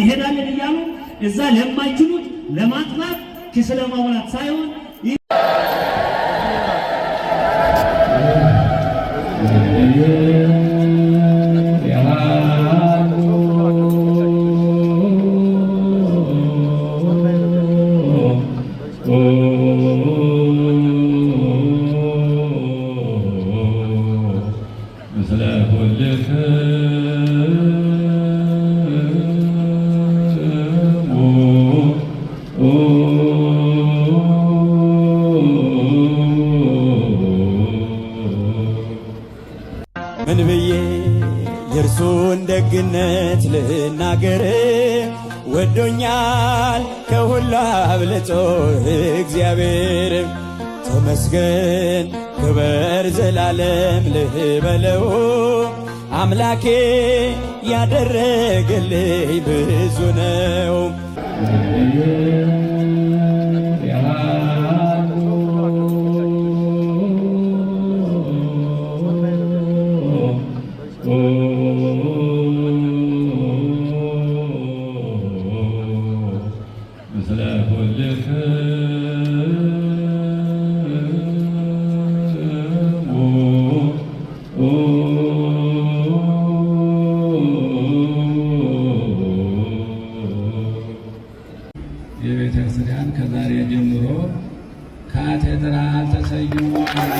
ይሄዳልን እያሉ እዛ ለማይችሉት ለማጥፋት ኪስ ለማውላት ሳይሆን ምን ብዬ የእርሱን ደግነት ልናገር? ወዶኛል ከሁሉ አብልጦ እግዚአብሔር። ተመስገን ክበር ዘላለም ልበለው። አምላኬ ያደረገልኝ ብዙ ነው። የቤተ ክርስቲያን ከዛሬ ጀምሮ ካቴድራል ተሰይሟል።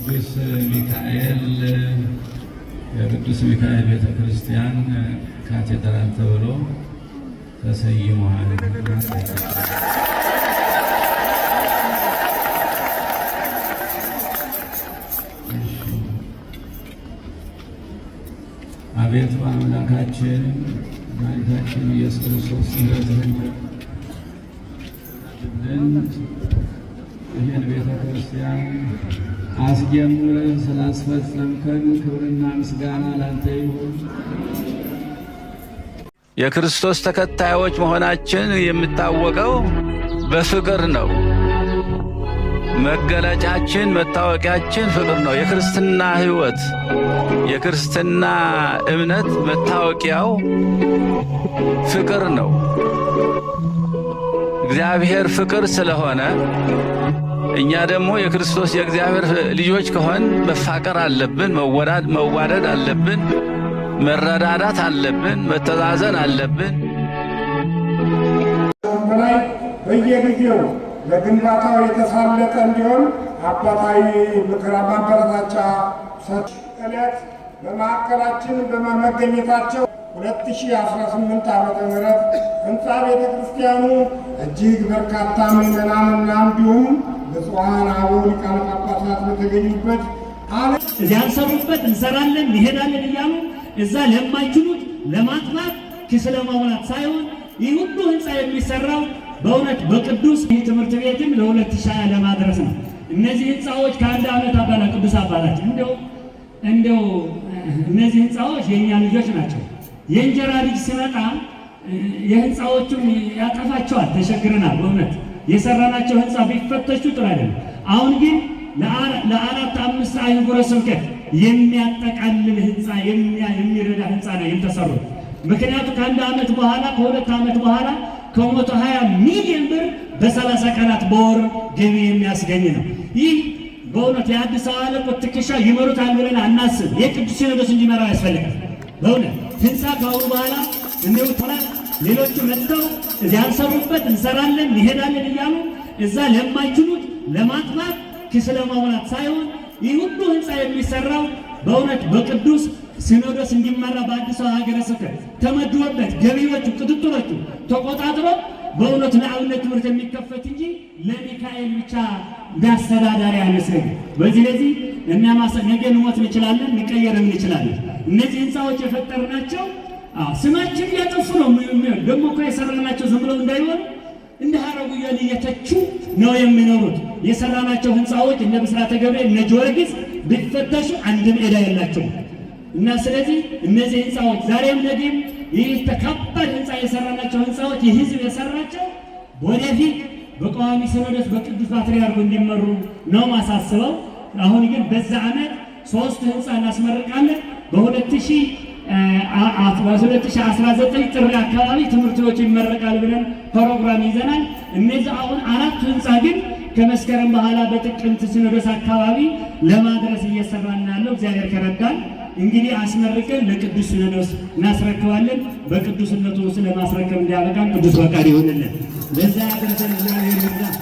ቅዱስ ሚካኤል የቅዱስ ሚካኤል ቤተ ክርስቲያን ካቴድራል ተብሎ ተሰይሟል። አቤቱ አምላካችን መድኃኒታችን ኢየሱስ ክርስቶስ ይህን ቤተ ክርስቲያን አስጀምረህ ስላስፈጸምከን ክብርና ምስጋና ላንተ ይሁን። የክርስቶስ ተከታዮች መሆናችን የሚታወቀው በፍቅር ነው። መገለጫችን መታወቂያችን ፍቅር ነው። የክርስትና ሕይወት የክርስትና እምነት መታወቂያው ፍቅር ነው። እግዚአብሔር ፍቅር ስለሆነ እኛ ደግሞ የክርስቶስ የእግዚአብሔር ልጆች ከሆን መፋቀር አለብን፣ መዋደድ አለብን፣ መረዳዳት አለብን፣ መተዛዘን አለብን። በየጊዜው ለግንባታው የተሳለጠ እንዲሆን አባታዊ ምክር ማበረታቻ ሰጥ ዕለት በማዕከላችን በመገኘታቸው 2018 ዓመተ ምህረት ህንፃ ቤተ ክርስቲያኑ እጅግ በርካታ ምዕመናንና እንዲሁም ብፁዓን አበው ሊቃነ ጳጳሳት በተገኙበት እዚያ እንሰሩበት እንሰራለን እንሄዳለን እያሉ እዛ ለማይችሉት ለማጥፋት ኪስ ለማውላት ሳይሆን ይህ ሁሉ ህንፃ የሚሰራው በእውነት በቅዱስ ትምህርት ቤትም ለ2020 ለማድረስ ነው። እነዚህ ህንፃዎች ከአንድ ዓመት አባላ ቅዱስ አባላችን እንደው እነዚህ ህንፃዎች የእኛ ልጆች ናቸው። የእንጀራ ልጅ ሲመጣ የህንፃዎቹን ያጠፋቸዋል። ተሸግረናል። በእውነት የሰራናቸው ህንፃ ቢፈተሹ ጥሩ አይደለም። አሁን ግን ለአራት አምስት አህጉረ ስብከት የሚያጠቃልል ህንፃ የሚረዳ ህንፃ ነው የተሰሩት። ምክንያቱ ከአንድ ዓመት በኋላ ከሁለት ዓመት በኋላ ከ120 ሚሊዮን ብር በ30 ቀናት በወር ገቢ የሚያስገኝ ነው። ይህ በእውነት የአዲስ አበባ አለቆች ትከሻ ይመሩታል ብለን አናስብ። የቅዱስ ሲኖዶስ እንዲመራው ያስፈልጋል። በእውነት ህንፃ ከአሁኑ በኋላ እንዲሁ ሌሎቹ መጥተው እዚያ እንሰሩበት እንሰራለን እንሄዳለን እያሉ እዛ ለማይችሉት ለማጥፋት ኪስ ለማውላት ሳይሆን ይህ ሁሉ ህንፃ የሚሰራው በእውነት በቅዱስ ሲኖዶስ እንዲመራ በአዲስ አበባ ሀገረ ስብከት ተመድቦበት ገቢዎቹ ቅጥጥሮቹ ተቆጣጥሮ በእውነት ለአብነት ትምህርት የሚከፈት እንጂ ለሚካኤል ብቻ ዳስተዳዳሪ አይመስለኝም። ለዚህ ነገ እንሞት እንችላለን፣ እንቀየርም እንችላለን። እነዚህ ህንፃዎች የፈጠርናቸው ስማችን እያጠፉ ነው። ደግሞ እኮ የሰራናቸው ዝም ብለው እንዳይሆኑ እንደ ሀረጉ እያሉ እየተቹ ነው የሚኖሩት። የሰራናቸው ህንፃዎች እነ ብስራተ ገብርኤል እነ ጊዮርጊስ ቢፈተሹ አንድም ዕዳ የላቸውም። እና ስለዚህ እነዚህ ህንፃዎች ዛሬም ነገም ይህ ተከባድ ህንፃ የሰራናቸው ህንፃዎች የህዝብ የሰራቸው ወደፊት በቋሚ ሲኖዶስ በቅዱስ ፓትርያርኩ እንዲመሩ ነው ማሳስበው። አሁን ግን በዛ ዓመት 3 ህንፃ እናስመርቃለን። በ2019 ጥር አካባቢ ትምህርት ቤቱ ይመረቃል ብለን ፕሮግራም ይዘናል። እነዚህ አሁን 4 ህንፃ ግን ከመስከረም በኋላ በጥቅምት ሲኖዶስ አካባቢ ለማድረስ እየሰራን ያለው እግዚአብሔር ከረዳን እንግዲህ አስመርቀን ለቅዱስ ሲኖዶስ እናስረክባለን። በቅዱስነቱ ስለማስረከብ እንዲያበቃን ቅዱስ ፈቃድ ይሆንልን። ለዛ ያደረሰን እግዚአብሔር ይመስገን።